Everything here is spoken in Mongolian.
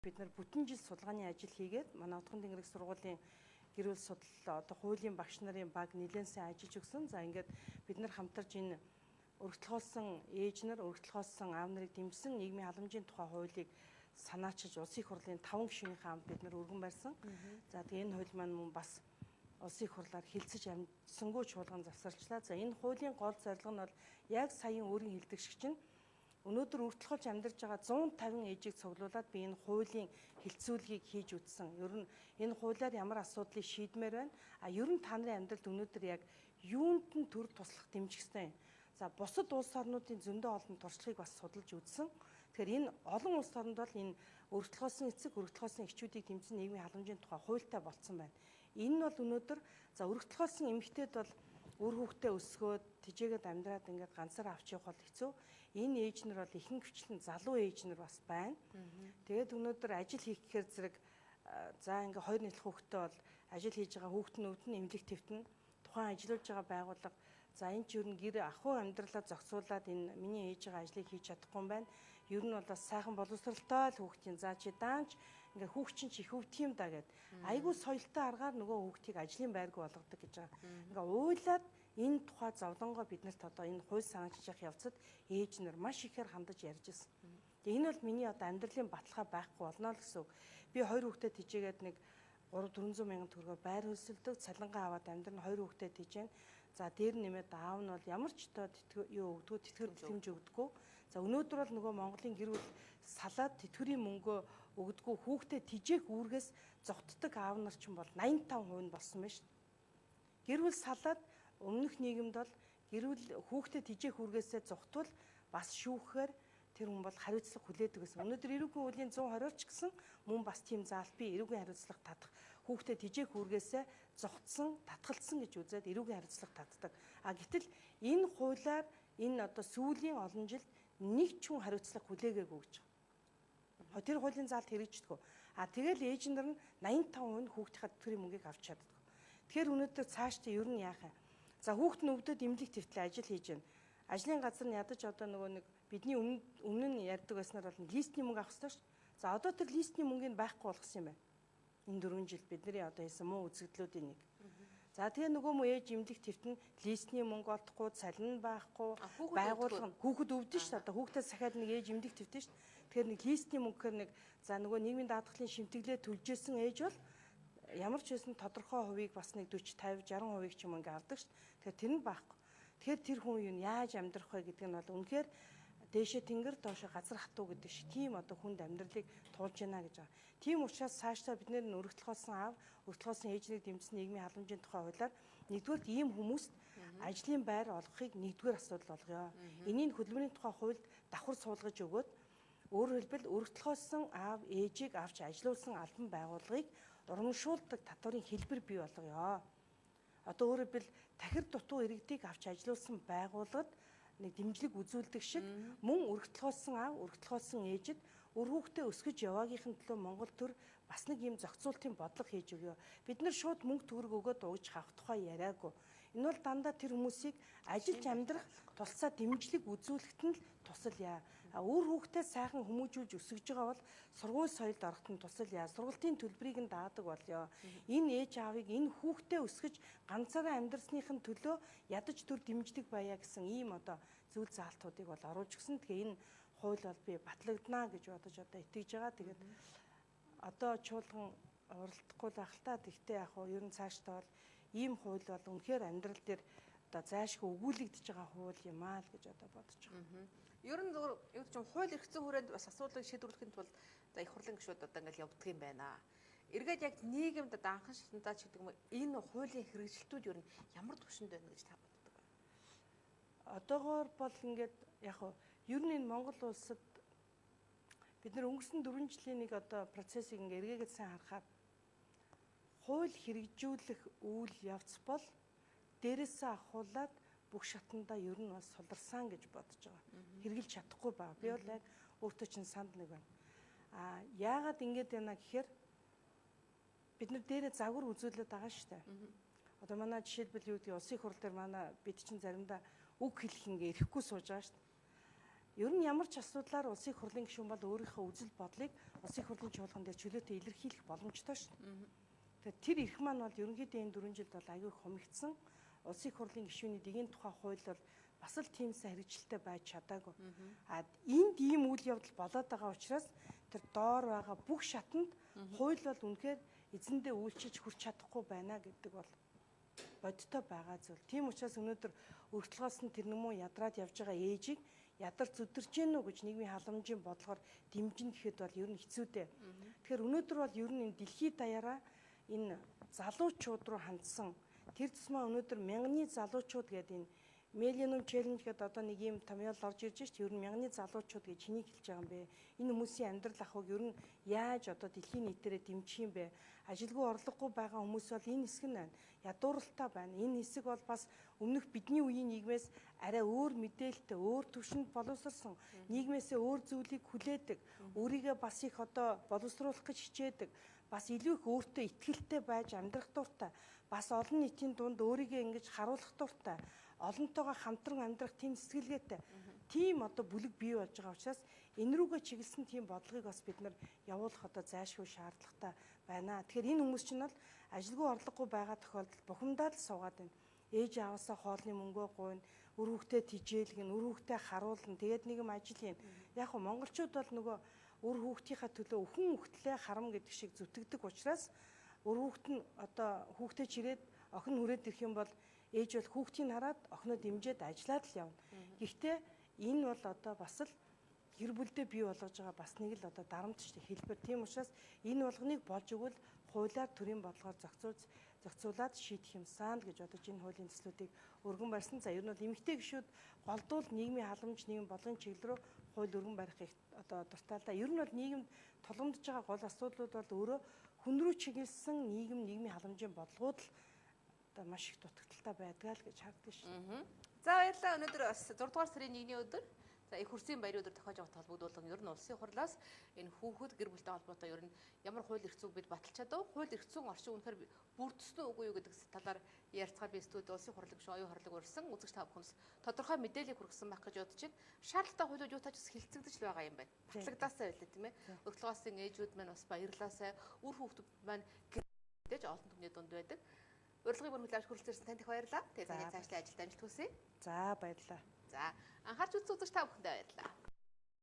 Бид нар бүтэн жил судалгааны ажил хийгээд манай Утган тэнгэрийн сургуулийн гэрүүл судлал одоо хуулийн багш нарын баг нэлээд сайн ажиллаж өгсөн. За ингээд бид нар хамтарч энэ өргөдөлгөөлсөн ээж нар, өргөдөлгөөлсөн аав нарыг дэмжсэн нийгмийн халамжийн тухай хуулийг санаачилж улсын их хурлын 5 гишүүнийхээ хамт бид нар өргөн барьсан. За тэгээ энэ хууль маань мөн бас улсын их хурлаар хилцэж амжсангүй чуулган завсарчлаа. За энэ хуулийн гол зорилго нь бол яг саяын өөрийн хэлдэг шиг чинь өнөөдөр өргөдөлгөөлж амьдарч байгаа 150 ээжийг цуглуулад би энэ хуулийн хилцүүлгийг хийж үтсэн. Ер нь энэ хуулиар ямар асуудлыг шийдмээр байна? Ер нь та нарын амьдралд өнөөдөр яг юунд нь төр туслах дэмжих ёстой юм? За бусад улс орнуудын зөндөө олон туршлагыг бас судалж үзсэн. Тэгэхээр энэ олон улс орнд бол энэ өргөдөлгөөлсөн эцэг, өргөдөлгөөлсөн эхчүүдийг дэмжсэн нийгмийн халамжийн тухай хуультай болцсон байна. Энэ нь бол өнөөдөр за өргөдөлгөөлсөн эмэгтэйд бол үр хүүхдээ өсгөөд тижээгээд амьдраад ингээд ганцаараа авч явах бол хэцүү. Энэ ээж нар бол ихэнх хвчлэн залуу ээж нар бас байна. Тэгээд өнөөдөр ажил хийх гэхээр зэрэг за ингээд хоёр нийтлэх хүүхдээ бол ажил хийж байгаа хүүхэд нь өвдөн эмнэлэг твтэн тухайн ажиллаж байгаа байгууллага за энэ ч ер нь гэр ахуй амьдралаа зохицуулаад энэ миний ээж байгаа ажлыг хийж чадахгүй юм байна. Ер нь бол бас сайхан боловсралтай л хүүхдийн за чи даанч ингээ хүүхчин чи их өвдөх юм да гэд айгүй соёлтой аргаар нөгөө хүүхдийг ажлын байргүй болгодог гэж байгаа. Ингээ уйлаад энэ тухай зовлонгоо биднэрт одоо энэ хууль санаачилж явцад ээж нар маш ихээр хандаж ярьж ирсэн. Тэгээ энэ бол миний одоо амьдралын баталгаа байхгүй болно л гэсэн үг. Би хоёр хүүхдэд тижээгээд нэг 300-400 мянган төгрөгөөр байр хөлсөлдөг, цалингаа аваад амьдрал нь хоёр хүүхдэд тижээн. За дээр нэмээд аав нь бол ямар ч одоо юу өгдгөө тэтгэр тэмж өгдөггүй. За өнөөдөр бол нөгөө Монголын гэр бүл салаад тэтгэврийн мөнгөө өгдөггүй хүүхдэд тижээх үүргээс зогтдог аав нар ч юм бол 85% болсон байна шүү дээ. Гэр бүл салаад өмнөх нийгэмд бол гэр бүл хүүхдэд тижээх үүргээсээ зогтвол бас шүүхээр тэр хүн бол хариуцлага хүлээдэг гэсэн. Өнөөдөр эрүүгийн хуулийн 120-оор ч гэсэн мөн бас тийм заалт би эрүүгийн хариуцлага татах хүүхдэд тижээх үүргээсээ зогтсон, татгалцсан гэж үзээд эрүүгийн хариуцлага татдаг. Гэтэл энэ хуулиар энэ одоо сүүлийн олон жилд нэг ч хүн хариуцлага хүлээгээгүй гэж байгаа. Тэр хуулийн заалт хэрэгждэг. Тэгэл ээж нар нь 85% хүүхдийнхээ тэтгэврийн мөнгийг авч чаддаг. Тэгэхээр өнөөдөр цаашдаа ер нь яах вэ? За хүүхд нь өвдөд эмнэлэг твтлээ ажил хийж байна. Ажлын газар нь ядаж одоо нөгөө нэг бидний өмнө нь ярьдаг байснаар бол листний мөнгө авах хэрэгтэй шүү. За одоо тэр листний мөнгийг байхгүй болгосон юм байна. Энэ 4 жил бидний одоо хийсэн муу үзэгдлүүдийн нэг. За тэгээ нөгөө муу ээж эмнэлэг твтэн листний мөнгө олдохгүй, цалин байхгүй, байгууллага хүүхэд өвдөн шүү. Одоо хүүхдээ сахиад нэг ээж эмнэлэг твтэн шүү. Тэгэхээр нэг листний мөнгөөр нэг за нөгөө нийгмийн даатгалын шимтгэлээ төлжсэн ээж бол ямар ч байсан тодорхой хувийг бас нэг 40, 50, 60% ч юм ингээ авдаг шүү. Тэгэхээр тэр нь байхгүй. Тэгэхээр тэр хүн юу яаж амьдрах вэ гэдэг нь бол үнэхээр дээшээ тэнгэр доошоо газар хатуу гэдэг шиг тийм одоо хүнд амьдралыг туулж байна гэж байгаа. Тийм учраас цаашдаа бид нэр өргөдөлгөөлсөн аав, өргөдөлгөөлсөн ээжнийг дэмжсэн нийгмийн халамжийн тухай хуулиар нэгдүгээр ийм хүмүүст ажлын байр олгохыг нэгдүгээр асуудал болгоё. Энийг хөдөлмөрийн тухай хуульд давхар суулгаж өгөөд өөрөөр хэлбэл өргөдөлгөөлсөн аав, ээжийг авч ажилуулсан албан байгууллагыг урамшуулдаг татварын хэлбэр бий болгоё. Одоо өөрөөр хэлбэл тахир дутуу иргэдийг авч ажилуулсан байгууллагад нэг дэмжлэг үзүүлдэг шиг мөн өргөдөлгөөлсөн аав, өргөдөлгөөлсөн ээжид өр хүүхдээ өсгөж яваагийнхын төлөө Монгол төр бас нэг юм зохицуултын бодлого хийж өгөө. Бид нар шууд мөнгө төгрөг өгөөд ууж хавах тухай яриаггүй. Энэ бол дандаа тэр хүмүүсийг ажиллаж амьдрах тулцаа дэмжлэг үзүүлэхэд нь л тусал яа. Өр хүүхдээ сайхан хүмүүжүүлж өсгөж байгаа бол сургууль соёлд ороход нь тусал яа. Сургалтын төлбөрийг нь даадаг болёо. Энэ ээж аавыг энэ хүүхдээ өсгөж ганцаараа амьдрсныхын төлөө ядаж төр дэмждэг байя гэсэн ийм одоо зүйл заалтуудыг бол оруулж өгсөн. Тэгээ энэ хууль бол би батлагдана гэж бодож одоо итгэж байгаа. Тэгээд одоо чуулган уралдахгүй л ах л та. Тэгтээ яг хуу ер нь цаашдаа бол ийм хууль бол үнэхээр амьдрал дээр одоо зайлшгүй өгүүлэгдэж байгаа хууль юм аа л гэж одоо бодож байгаа. Ер нь зөв юу ч юм хууль эрхцэн хүрээнд бас асуудлыг шийдвэрлэхэд бол за их хурлын гишүүд одоо ингээл явдаг юм байна. Эргээд яг нийгэмд одоо анхан шатандаа ч гэдэг юм энэ хуулийн хэрэгжилтүүд ер нь ямар түвшинд байна гэж та боддог вэ? Одоогоор бол ингээд яг хуу ер нь энэ Монгол улсад бид нар өнгөрсөн 4 жилийн нэг одоо процессыг ингээ эргээгээд сайн харахад хууль хэрэгжүүлэх үйл явц бол дээрээсээ ахуулаад бүх шатандаа ер нь бас суларсан гэж бодож байгаа. Хэрэгжилж чадахгүй баа. Би бол яг өөртөө чинь санд нэг байна. Яагаад ингэж байна гэхээр бид нар дээрээ загвар үзүүлээд байгаа шүү дээ. Одоо манай жишээлбэл юу гэдэг улсын их хурл дээр манай бид чинь заримдаа үг хэлэх ингээ эрэхгүй сууж байгаа шүү дээ. Ер нь ямар ч асуудлаар улсын их хурлын гишүүн бол өөрийнхөө үзэл бодлыг улсын их хурлын чуулган дээр чөлөөтэй илэрхийлэх боломжтой шүү. Тэгэхээр тэр эрх маань бол ерөнхийдөө энэ 4 жилд бол аягүй хумигдсан. Улсын их хурлын гишүүний эгийн тухай хууль бол бас л тийм сайн хэрэгжилтэй байж чадаагүй. Энд ийм үйл явдал болоод байгаа учраас тэр доор байгаа бүх шатанд хууль бол үнэхээр эзэндээ үйлчилж хүрч чадахгүй байна гэдэг бол бодтой байгаа зүйл. Тийм учраас өнөөдөр өргөтлгоос нь тэрнэмүү ядраад явж байгаа ээжийг ядар зүдэрч гэнэ үү гэж нийгмийн халамжийн бодлогоор дэмжинэ гэхэд бол ер нь хэцүү дээ. Тэгэхээр өнөөдөр бол ер нь энэ дэлхийд даяараа энэ залуучууд руу хандсан тэр тусмаа өнөөдөр мянганы залуучууд гэдэг энэ Millennium Challenge гэдэг одоо нэг юм томьёол орж ирж шít. Ер нь мянганы залуучууд гэж хэнийг хэлж байгаа юм бэ? Энэ хүмүүсийн амьдрал ахуйг ер нь яаж одоо дэлхийн нийтээрээ дэмжих юм бэ? Ажилгүй орлогогүй байгаа хүмүүс бол энэ хэсэг нь байна. Ядууралтай байна. Энэ хэсэг бол бас өмнөх бидний үеийн нийгмээс арай өөр мэдээлэлтэй, өөр түвшинд боловсрсон, нийгмээсээ өөр зүйлийг хүлээдэг, өөрийгөө бас их одоо боловсруулах гэж хичээдэг, бас илүү их өөртөө итгэлтэй байж амьдрах дуртай, бас олон нийтийн дунд өөрийгөө ингэж харуулах дуртай, олонтойгоо хамтран амьдрах тийм сэтгэлгээтэй тийм одоо бүлэг бий болж байгаа учраас энэ рүүгээ чиглэсэн тийм бодлогыг бас бид нар явуулах одоо зайлшгүй шаардлагатай байна. Тэгэхээр энэ хүмүүс чинь бол ажилгүй орлогогүй байгаа тохиолдолд бухимдаад л суугаад байна. Ээж аваасаа хоолны мөнгөө гуйна, үр хүүхдээ тижээлгэн, үр хүүхдээ харуулна, тэгээд нэг юм ажил хийн. Яг нь монголчууд бол нөгөө үр хүүхдийнхаа төлөө өхөн үхтлээ харам гэдэг шиг зүтгэдэг учраас үр хүүхд нь одоо хүүхдээ чирээд охин хүрээд ирэх юм бол ээж бол хүүхдийг хараад охиноо дэмжиж ажиллаад л явна. Гэхдээ энэ бол одоо бас л гэр бүлдээ бий болгож байгаа бас нэг л одоо дарамтчтай хэлбэр. Тийм учраас энэ болгоныг болж өгвөл хуулиар төрийн бодлогоор зохицуулаад шийдэх юмсан л гэж бодож энэ хуулийн төслүүдийг өргөн барьсан. За ер нь бол эмэгтэй гишүүд голдуул нийгмийн халамж, нийгмийн бодлогын чиглэл рүү хууль өргөн барих их одоо дуртай л да. Ер нь бол нийгэмд тулгамдж байгаа гол асуудлууд бол өөрөө хүн рүү чиглэсэн нийгмийн халамжийн бодлогууд л одоо маш их дутагдaltaй байдгаа л гэж харддаг шүү. За баярлалаа. Өнөөдөр бас 6 дугаар сарын 1-ний өдөр за их хурцын баярын өдөр тохиож байгаа холбогдуулан ер нь улсын хурлаас энэ хүүхэд гэр бүлтэй холбоотой ер нь ямар хууль эрх зүйг бид баталж чадав? Хууль эрх зүйн орчин үнэхээр бүрдсэн үгүй юу гэдэг талаар ярилцгаа би студид улсын хурлын гишүүн оюун хорлог урьсан үзэгч та бүхэнс тодорхой мэдээлэл хүргэсэн байх гэж бодож байна. Шаардлагатай хуулиуд юутаач бас хилцэгдэж л байгаа юм байна. Батлагдаасаа байлаа тийм ээ. Өргөтлгөөсийн ээжүүд маань бас баярлаасаа үр хүүхдүүд маань гэж олон түмний дунд байдаг. Урилгыг бүр хүлээж хүрэлцээрсэн танд их баярлалаа. Тэгээд таны цаашлаа ажилд амжилт хүсье. За баярлалаа. За анхаарч үзсэн үзэгч та бүхэндээ баярлалаа.